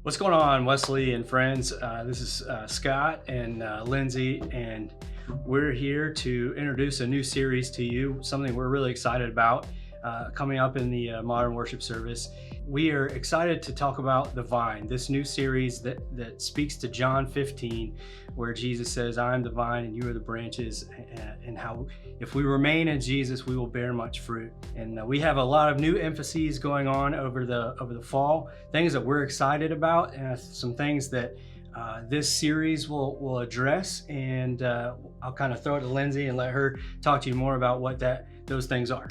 What's going on, Wesley and friends? This is Scott and Lindsey, and we're here to introduce a new series to you, something we're really excited about coming up in the modern worship service. We are excited to talk about the vine, this new series that speaks to John 15, where Jesus says, I am the vine and you are the branches, and how if we remain in Jesus, we will bear much fruit. And we have a lot of new emphases going on over the fall, things that we're excited about, and some things that this series will address. And I'll kind of throw it to Lindsey and let her talk to you more about what those things are.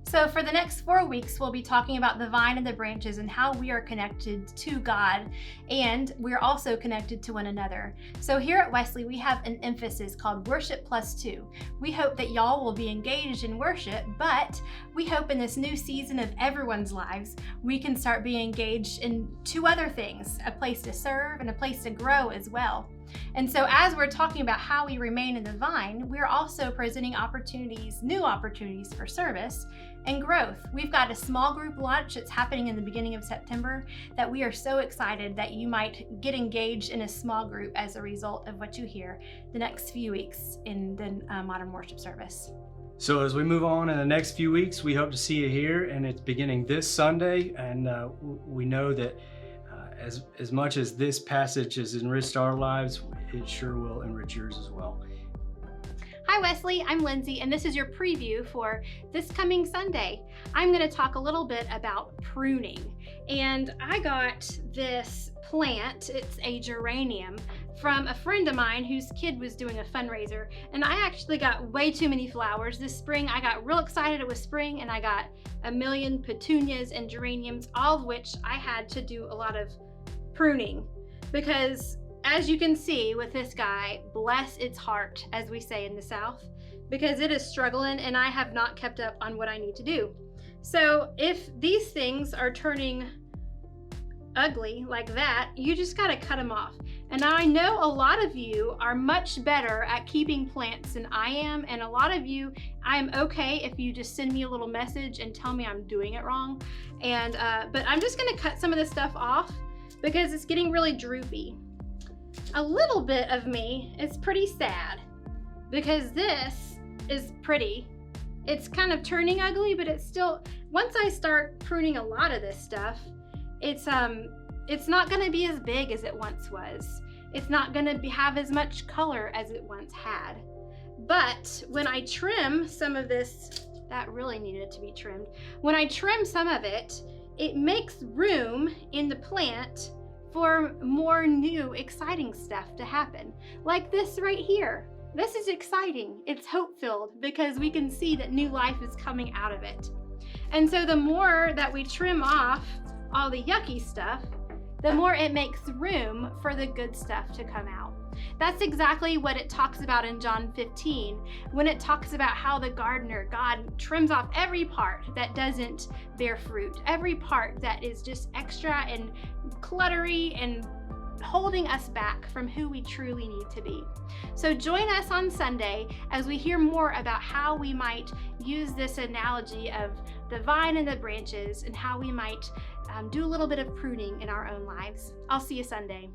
So for the next 4 weeks, we'll be talking about the vine and the branches and how we are connected to God, and we're also connected to one another. So here at Wesley, we have an emphasis called Worship Plus 2. We hope that y'all will be engaged in worship, but we hope in this new season of everyone's lives, we can start being engaged in 2 other things, a place to serve and a place to grow as well. And so as we're talking about how we remain in the vine, we're also presenting new opportunities for service and growth. We've got a small group launch that's happening in the beginning of September that we are so excited that you might get engaged in a small group as a result of what you hear the next few weeks in the modern worship service. So as we move on in the next few weeks, we hope to see you here, and it's beginning this Sunday, and we know that as much as this passage has enriched our lives, it sure will enrich yours as well. Hi Wesley, I'm Lindsey, and this is your preview for this coming Sunday. I'm going to talk a little bit about pruning. And I got this plant, it's a geranium, from a friend of mine whose kid was doing a fundraiser. And I actually got way too many flowers this spring. I got real excited it was spring, and I got a million petunias and geraniums, all of which I had to do a lot of pruning, because as you can see with this guy, bless its heart, as we say in the South, because it is struggling and I have not kept up on what I need to do. So if these things are turning ugly like that, you just gotta cut them off. And I know a lot of you are much better at keeping plants than I am, and a lot of you, I'm okay if you just send me a little message and tell me I'm doing it wrong. And but I'm just gonna cut some of this stuff off because it's getting really droopy. A little bit of me is pretty sad because this is pretty. It's kind of turning ugly, but it's still, once I start pruning a lot of this stuff, it's not gonna be as big as it once was. It's not gonna have as much color as it once had. But when I trim some of this, that really needed to be trimmed. When I trim some of it, it makes room in the plant for more new, exciting stuff to happen. Like this right here. This is exciting. It's hope-filled because we can see that new life is coming out of it. And so the more that we trim off all the yucky stuff, the more it makes room for the good stuff to come out. That's exactly what it talks about in John 15, when it talks about how the gardener, God, trims off every part that doesn't bear fruit, every part that is just extra and cluttery and holding us back from who we truly need to be. So join us on Sunday as we hear more about how we might use this analogy of the vine and the branches and how we might do a little bit of pruning in our own lives. I'll see you Sunday.